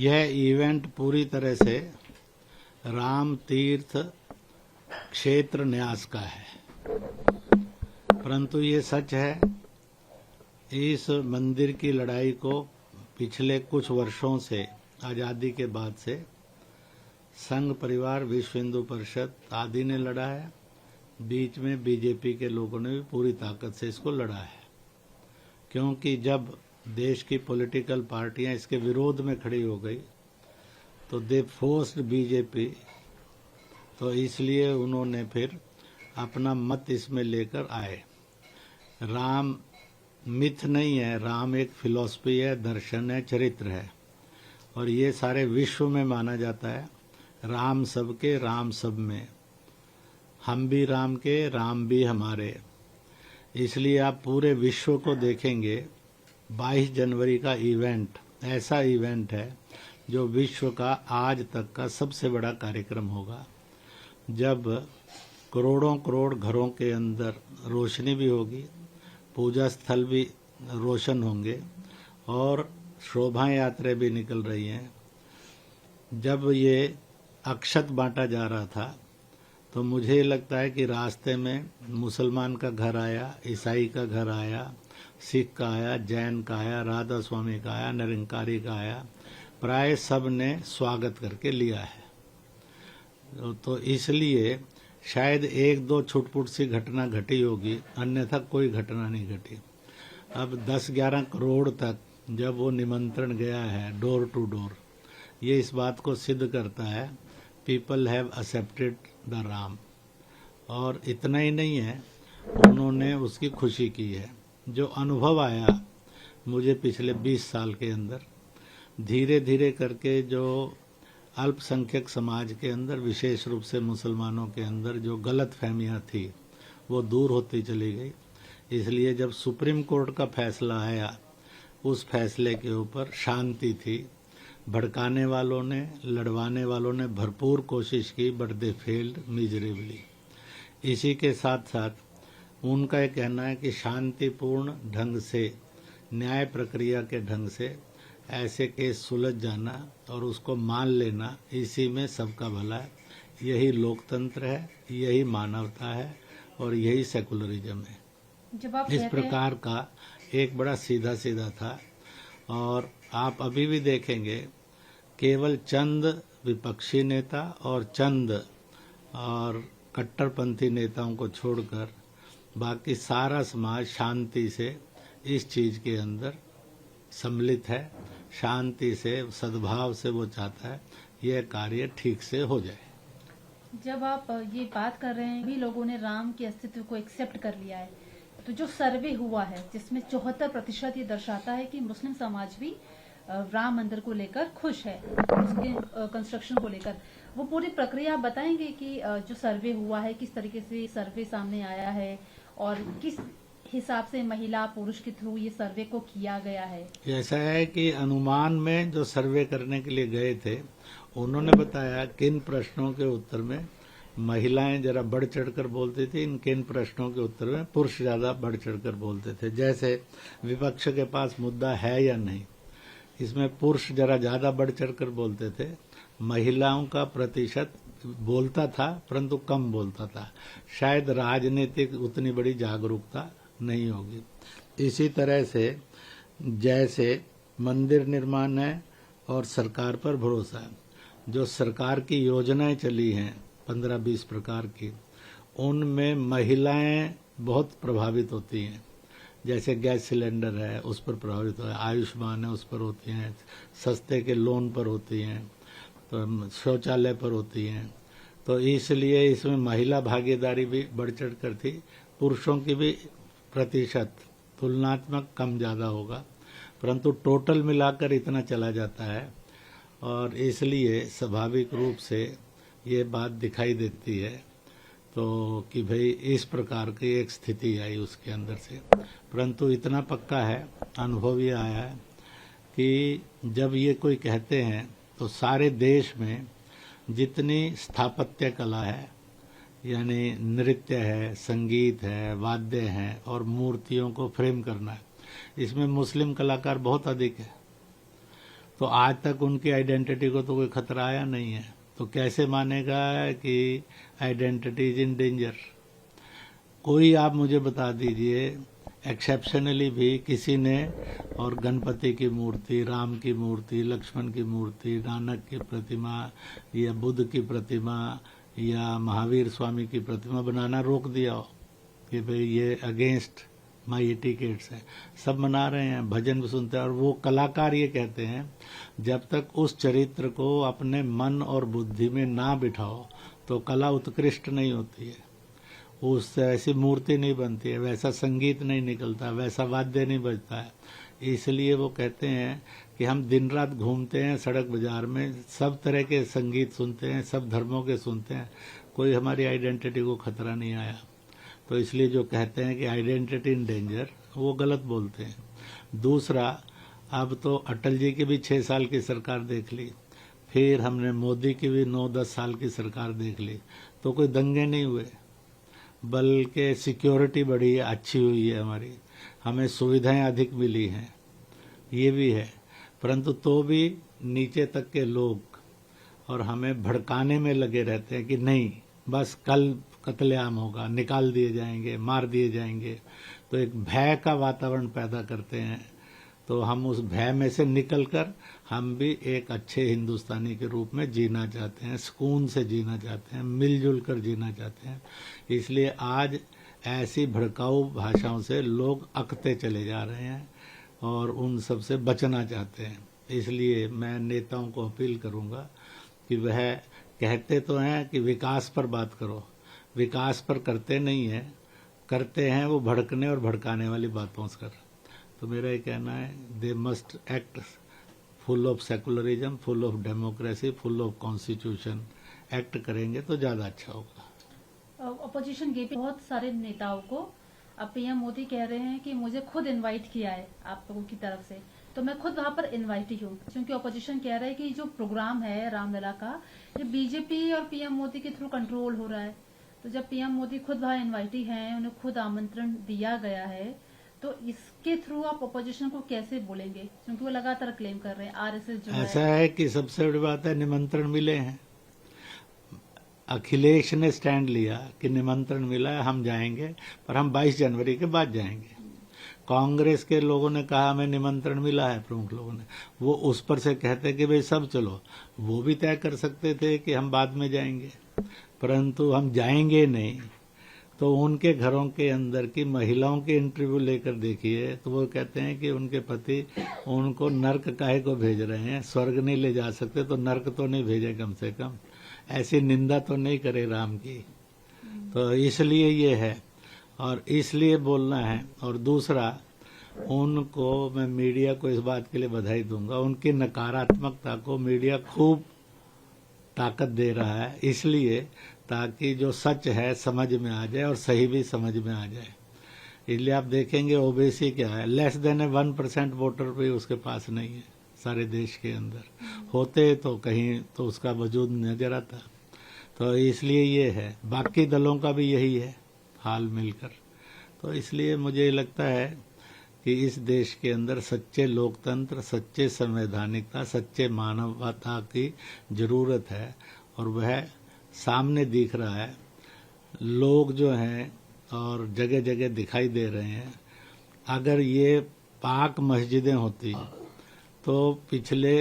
यह इवेंट पूरी तरह से राम तीर्थ क्षेत्र न्यास का है, परंतु ये सच है, इस मंदिर की लड़ाई को पिछले कुछ वर्षों से, आज़ादी के बाद से संघ परिवार, विश्व हिंदू परिषद आदि ने लड़ा है। बीच में बीजेपी के लोगों ने भी पूरी ताकत से इसको लड़ा है, क्योंकि जब देश की पॉलिटिकल पार्टियां इसके विरोध में खड़ी हो गई तो दे फोर्स्ड बीजेपी, तो इसलिए उन्होंने फिर अपना मत इसमें लेकर आए। राम मिथ नहीं है, राम एक फिलॉसफी है, दर्शन है, चरित्र है, और ये सारे विश्व में माना जाता है। राम सबके, राम सब में, हम भी राम के, राम भी हमारे। इसलिए आप पूरे विश्व को देखेंगे, 22 जनवरी का इवेंट ऐसा इवेंट है जो विश्व का आज तक का सबसे बड़ा कार्यक्रम होगा, जब करोड़ों करोड़ घरों के अंदर रोशनी भी होगी, पूजा स्थल भी रोशन होंगे और शोभा यात्रा भी निकल रही हैं। जब ये अक्षत बांटा जा रहा था तो मुझे लगता है कि रास्ते में मुसलमान का घर आया, ईसाई का घर आया, सिख का आया, जैन का आया, राधा स्वामी का आया, निरंकारी का आया, प्राय सब ने स्वागत करके लिया है। तो इसलिए शायद एक दो छुटपुट सी घटना घटी होगी, अन्यथा कोई घटना नहीं घटी। अब 10-11 करोड़ तक जब वो निमंत्रण गया है डोर टू डोर, ये इस बात को सिद्ध करता है, people have accepted the Ram. और इतना ही नहीं है, उन्होंने उसकी खुशी की है। जो अनुभव आया मुझे पिछले 20 साल के अंदर, धीरे धीरे करके जो अल्पसंख्यक समाज के अंदर, विशेष रूप से मुसलमानों के अंदर जो गलत फहमियाँ थी वो दूर होती चली गई। इसलिए जब सुप्रीम कोर्ट का फैसला आया, उस फैसले के ऊपर शांति थी। भड़काने वालों ने, लड़वाने वालों ने भरपूर कोशिश की, बट दे फेल्ड मिजरेबली। इसी के साथ साथ उनका ये कहना है कि शांतिपूर्ण ढंग से, न्याय प्रक्रिया के ढंग से ऐसे केस सुलझ जाना और उसको मान लेना, इसी में सबका भला है। यही लोकतंत्र है, यही मानवता है और यही सेकुलरिज्म है। जब आप इस प्रकार का एक बड़ा सीधा सीधा था। और आप अभी भी देखेंगे, केवल चंद विपक्षी नेता और चंद और कट्टरपंथी नेताओं को छोड़कर बाकी सारा समाज शांति से इस चीज के अंदर सम्मिलित है, शांति से, सद्भाव से वो चाहता है यह कार्य ठीक से हो जाए। जब आप ये बात कर रहे हैं, भी लोगों ने राम के अस्तित्व को एक्सेप्ट कर लिया है, तो जो सर्वे हुआ है जिसमें 74% ये दर्शाता है कि मुस्लिम समाज भी राम मंदिर को लेकर खुश है, उसके कंस्ट्रक्शन को लेकर। वो पूरी प्रक्रिया आप बताएंगे कि जो सर्वे हुआ है, किस तरीके से सर्वे सामने आया है और किस हिसाब से महिला पुरुष के थ्रू ये सर्वे को किया गया है? ऐसा है कि अनुमान में जो सर्वे करने के लिए गए थे, उन्होंने बताया किन प्रश्नों के उत्तर में महिलाएं जरा बढ़ चढ़कर बोलती थी, इन किन प्रश्नों के उत्तर में पुरुष ज्यादा बढ़ चढ़कर बोलते थे। जैसे विपक्ष के पास मुद्दा है या नहीं, इसमें पुरुष जरा ज्यादा बढ़ चढ़कर बोलते थे, महिलाओं का प्रतिशत बोलता था परंतु कम बोलता था। शायद राजनीतिक उतनी बड़ी जागरूकता नहीं होगी। इसी तरह से जैसे मंदिर निर्माण है और सरकार पर भरोसा है, जो सरकार की योजनाएं चली हैं 15-20 प्रकार की, उनमें महिलाएं बहुत प्रभावित होती हैं। जैसे गैस सिलेंडर है उस पर प्रभावित हो, आयुष्मान है उस पर होती हैं, सस्ते के लोन पर होती हैं, तो शौचालय पर होती हैं। तो इसलिए इसमें महिला भागीदारी भी बढ़ चढ़ कर थी। पुरुषों की भी प्रतिशत तुलनात्मक कम ज़्यादा होगा, परंतु टोटल मिलाकर इतना चला जाता है। और इसलिए स्वाभाविक रूप से ये बात दिखाई देती है तो कि भाई इस प्रकार की एक स्थिति आई उसके अंदर से। परंतु इतना पक्का है, अनुभव ये आया है कि जब ये कोई कहते हैं तो सारे देश में जितनी स्थापत्य कला है, यानी नृत्य है, संगीत है, वाद्य हैं और मूर्तियों को फ्रेम करना है, इसमें मुस्लिम कलाकार बहुत अधिक है। तो आज तक उनकी आइडेंटिटी को तो कोई खतरा आया नहीं है, तो कैसे मानेगा कि आइडेंटिटी इज इन डेंजर? कोई आप मुझे बता दीजिए एक्सेप्शनली भी किसी ने, और गणपति की मूर्ति, राम की मूर्ति, लक्ष्मण की मूर्ति, नानक की प्रतिमा या बुद्ध की प्रतिमा या महावीर स्वामी की प्रतिमा बनाना रोक दिया हो कि भाई ये अगेंस्ट माई एटिकेट्स है? सब मना रहे हैं, भजन भी सुनते हैं। और वो कलाकार ये कहते हैं जब तक उस चरित्र को अपने मन और बुद्धि में ना बिठाओ तो कला उत्कृष्ट नहीं होती है, उससे ऐसी मूर्ति नहीं बनती है, वैसा संगीत नहीं निकलता, वैसा वाद्य नहीं बजता है। इसलिए वो कहते हैं कि हम दिन रात घूमते हैं सड़क बाजार में, सब तरह के संगीत सुनते हैं, सब धर्मों के सुनते हैं, कोई हमारी आइडेंटिटी को खतरा नहीं आया। तो इसलिए जो कहते हैं कि आइडेंटिटी इन डेंजर, वो गलत बोलते हैं। दूसरा, अब तो अटल जी की भी 6 साल की सरकार देख ली, फिर हमने मोदी की भी 9-10 साल की सरकार देख ली, तो कोई दंगे नहीं हुए, बल्कि सिक्योरिटी बढ़ी है, अच्छी हुई है हमारी, हमें सुविधाएं अधिक मिली हैं, ये भी है। परंतु तो भी नीचे तक के लोग और हमें भड़काने में लगे रहते हैं कि नहीं बस कल कत्लेआम होगा, निकाल दिए जाएंगे, मार दिए जाएंगे। तो एक भय का वातावरण पैदा करते हैं। तो हम उस भय में से निकलकर हम भी एक अच्छे हिंदुस्तानी के रूप में जीना चाहते हैं, सुकून से जीना चाहते हैं, मिलजुल कर जीना चाहते हैं। इसलिए आज ऐसी भड़काऊ भाषाओं से लोग अकते चले जा रहे हैं और उन सब से बचना चाहते हैं। इसलिए मैं नेताओं को अपील करूंगा कि वह कहते तो हैं कि विकास पर बात करो, विकास पर करते नहीं है, करते हैं वो भड़कने और भड़काने वाली बातों से कर। तो मेरा ये कहना है they must act full of secularism, full of democracy, full of constitution. Act करेंगे तो ज्यादा अच्छा होगा। अपोजिशन के बहुत सारे नेताओं को अब पीएम मोदी कह रहे हैं कि मुझे खुद इनवाइट किया है आप लोगों की तरफ से, तो मैं खुद वहां पर इनवाइटी हूँ, क्योंकि अपोजिशन कह रहा है कि जो प्रोग्राम है रामलला का, ये बीजेपी और पीएम मोदी के थ्रू कंट्रोल हो रहा है। तो जब पीएम मोदी खुद वहां इनवाइटी हैं, उन्हें खुद आमंत्रण दिया गया है, तो इसके थ्रू आप अपोजिशन को कैसे बोलेंगे? क्योंकि वो लगातार क्लेम कर रहे हैं आरएसएस जो ऐसा है कि सबसे बड़ी बात है निमंत्रण मिले हैं। अखिलेश ने स्टैंड लिया कि निमंत्रण मिला है, हम जाएंगे, पर हम 22 जनवरी के बाद जाएंगे। कांग्रेस के लोगों ने कहा हमें निमंत्रण मिला है, प्रमुख लोगों ने, वो उस पर से कहते कि भाई सब चलो, वो भी तय कर सकते थे कि हम बाद में जाएंगे, परंतु हम जाएंगे नहीं। तो उनके घरों के अंदर की महिलाओं के इंटरव्यू लेकर देखिए तो वो कहते हैं कि उनके पति उनको नर्क काहे को भेज रहे हैं, स्वर्ग नहीं ले जा सकते तो नर्क तो नहीं भेजे, कम से कम ऐसी निंदा तो नहीं करे राम की। तो इसलिए ये है और इसलिए बोलना है। और दूसरा, उनको मैं मीडिया को इस बात के लिए बधाई दूंगा, उनकी नकारात्मकता को मीडिया खूब ताकत दे रहा है, इसलिए ताकि जो सच है समझ में आ जाए और सही भी समझ में आ जाए। इसलिए आप देखेंगे ओबीसी क्या है, लेस देन 1% वोटर भी उसके पास नहीं है सारे देश के अंदर, होते तो कहीं तो उसका वजूद नजर आता। तो इसलिए ये है, बाकी दलों का भी यही है हाल मिलकर। तो इसलिए मुझे लगता है कि इस देश के अंदर सच्चे लोकतंत्र, सच्चे संवैधानिकता, सच्चे मानवता की जरूरत है और वह सामने दिख रहा है। लोग जो हैं और जगह जगह दिखाई दे रहे हैं। अगर ये पाक मस्जिदें होती तो पिछले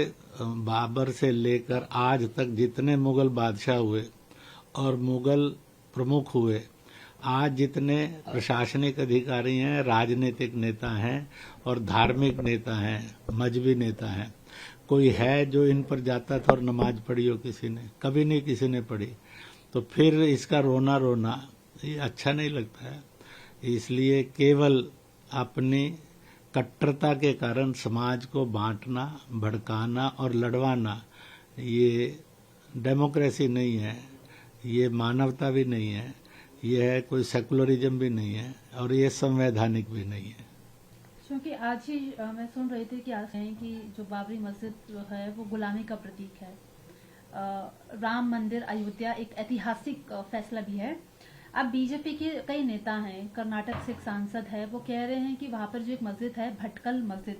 बाबर से लेकर आज तक जितने मुगल बादशाह हुए और मुगल प्रमुख हुए, आज जितने प्रशासनिक अधिकारी हैं, राजनीतिक नेता हैं और धार्मिक नेता हैं, मजहबी नेता हैं, कोई है जो इन पर जाता था और नमाज पढ़ी हो? किसी ने कभी नहीं, किसी ने पढ़ी। तो फिर इसका रोना रोना ये अच्छा नहीं लगता है। इसलिए केवल अपनी कट्टरता के कारण समाज को बांटना, भड़काना और लड़वाना ये डेमोक्रेसी नहीं है, ये मानवता भी नहीं है, ये है कोई सेकुलरिज्म भी नहीं है और ये संवैधानिक भी नहीं है। क्योंकि आज ही मैं सुन रही थी कि आज है कि जो बाबरी मस्जिद जो है वो गुलामी का प्रतीक है। राम मंदिर अयोध्या एक ऐतिहासिक फैसला भी है। अब बीजेपी के कई नेता हैं, कर्नाटक से एक सांसद है, वो कह रहे हैं कि वहां पर जो एक मस्जिद है भटकल मस्जिद,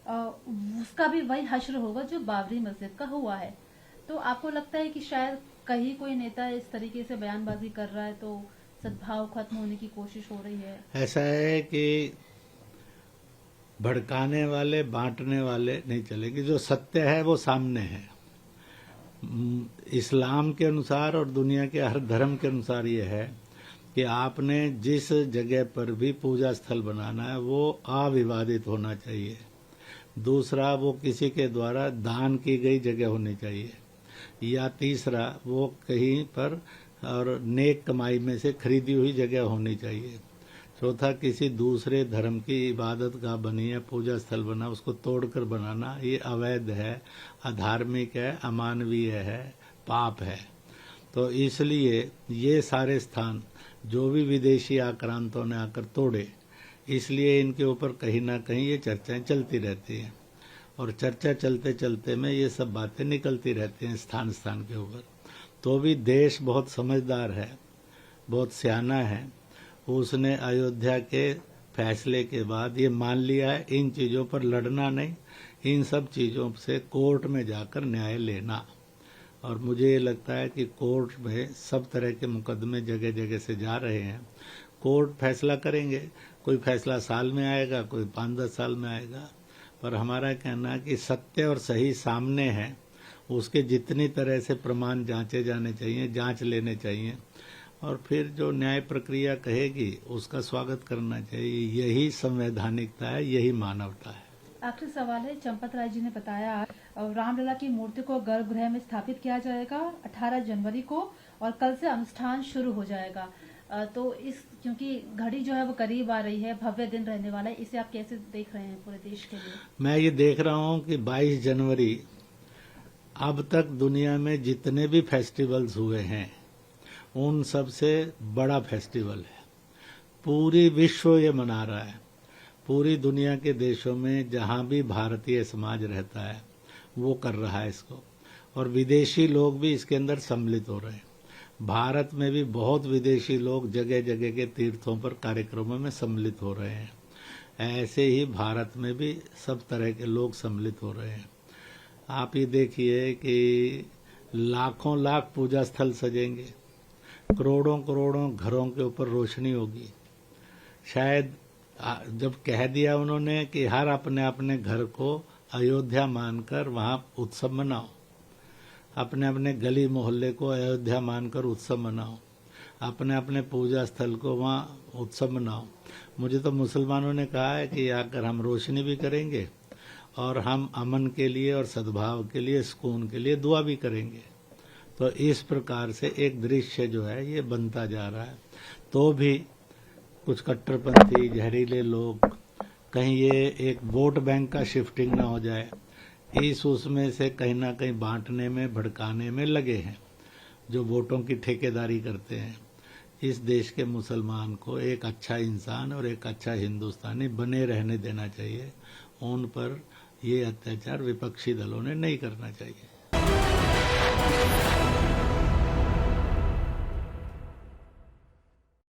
उसका भी वही हश्र होगा जो बाबरी मस्जिद का हुआ है। तो आपको लगता है कि शायद कहीं कोई नेता इस तरीके से बयानबाजी कर रहा है तो सद्भाव खत्म होने की कोशिश हो रही है? ऐसा है कि भड़काने वाले बांटने वाले नहीं चलेंगे। जो सत्य है वो सामने है। इस्लाम के अनुसार और दुनिया के हर धर्म के अनुसार ये है कि आपने जिस जगह पर भी पूजा स्थल बनाना है वो अविवादित होना चाहिए। दूसरा, वो किसी के द्वारा दान की गई जगह होनी चाहिए। या तीसरा, वो कहीं पर और नेक कमाई में से खरीदी हुई जगह होनी चाहिए। चौथा, किसी दूसरे धर्म की इबादत गाह बनी है, पूजा स्थल बना, उसको तोड़कर बनाना ये अवैध है, अधार्मिक है, अमानवीय है, पाप है। तो इसलिए ये सारे स्थान जो भी विदेशी आक्रांतों ने आकर तोड़े, इसलिए इनके ऊपर कहीं ना कहीं ये चर्चाएं चलती रहती हैं और चर्चा चलते चलते में ये सब बातें निकलती रहती हैं स्थान स्थान के ऊपर। तो भी देश बहुत समझदार है, बहुत सियाना है। उसने अयोध्या के फैसले के बाद ये मान लिया है इन चीज़ों पर लड़ना नहीं, इन सब चीज़ों से कोर्ट में जाकर न्याय लेना। और मुझे ये लगता है कि कोर्ट में सब तरह के मुकदमे जगह जगह से जा रहे हैं। कोर्ट फैसला करेंगे, कोई फैसला साल में आएगा, कोई 5-10 साल में आएगा। पर हमारा कहना है कि सत्य और सही सामने है, उसके जितनी तरह से प्रमाण जांचे जाने चाहिए, जांच लेने चाहिए और फिर जो न्याय प्रक्रिया कहेगी उसका स्वागत करना चाहिए। यही संवैधानिकता है, यही मानवता है। आखिरी सवाल है, चंपत राय जी ने बताया रामलला की मूर्ति को गर्भगृह में स्थापित किया जाएगा 18 जनवरी को और कल से अनुष्ठान शुरू हो जाएगा। तो इस क्योंकि घड़ी जो है वो करीब आ रही है, भव्य दिन रहने वाला है, इसे आप कैसे देख रहे हैं पूरे देश के लिए? मैं ये देख रहा हूँ कि 22 जनवरी अब तक दुनिया में जितने भी फेस्टिवल्स हुए हैं उन सबसे बड़ा फेस्टिवल है। पूरी विश्व ये मना रहा है। पूरी दुनिया के देशों में जहां भी भारतीय समाज रहता है वो कर रहा है इसको, और विदेशी लोग भी इसके अंदर सम्मिलित हो रहे हैं। भारत में भी बहुत विदेशी लोग जगह जगह के तीर्थों पर कार्यक्रमों में सम्मिलित हो रहे हैं। ऐसे ही भारत में भी सब तरह के लोग सम्मिलित हो रहे हैं। आप ये देखिए कि लाखों लाख पूजा स्थल सजेंगे, करोड़ों करोड़ों घरों के ऊपर रोशनी होगी। शायद जब कह दिया उन्होंने कि हर अपने अपने घर को अयोध्या मानकर वहां उत्सव मनाओ, अपने अपने गली मोहल्ले को अयोध्या मानकर उत्सव मनाओ, अपने अपने पूजा स्थल को वहां उत्सव मनाओ। मुझे तो मुसलमानों ने कहा है कि आकर हम रोशनी भी करेंगे और हम अमन के लिए और सद्भाव के लिए, सुकून के लिए दुआ भी करेंगे। तो इस प्रकार से एक दृश्य जो है ये बनता जा रहा है। तो भी कुछ कट्टरपंथी जहरीले लोग कहीं ये एक वोट बैंक का शिफ्टिंग ना हो जाए, इस उसमें से कहीं ना कहीं बांटने में, भड़काने में लगे हैं, जो वोटों की ठेकेदारी करते हैं। इस देश के मुसलमान को एक अच्छा इंसान और एक अच्छा हिंदुस्तानी बने रहने देना चाहिए। उन पर ये अत्याचार विपक्षी दलों ने नहीं करना चाहिए।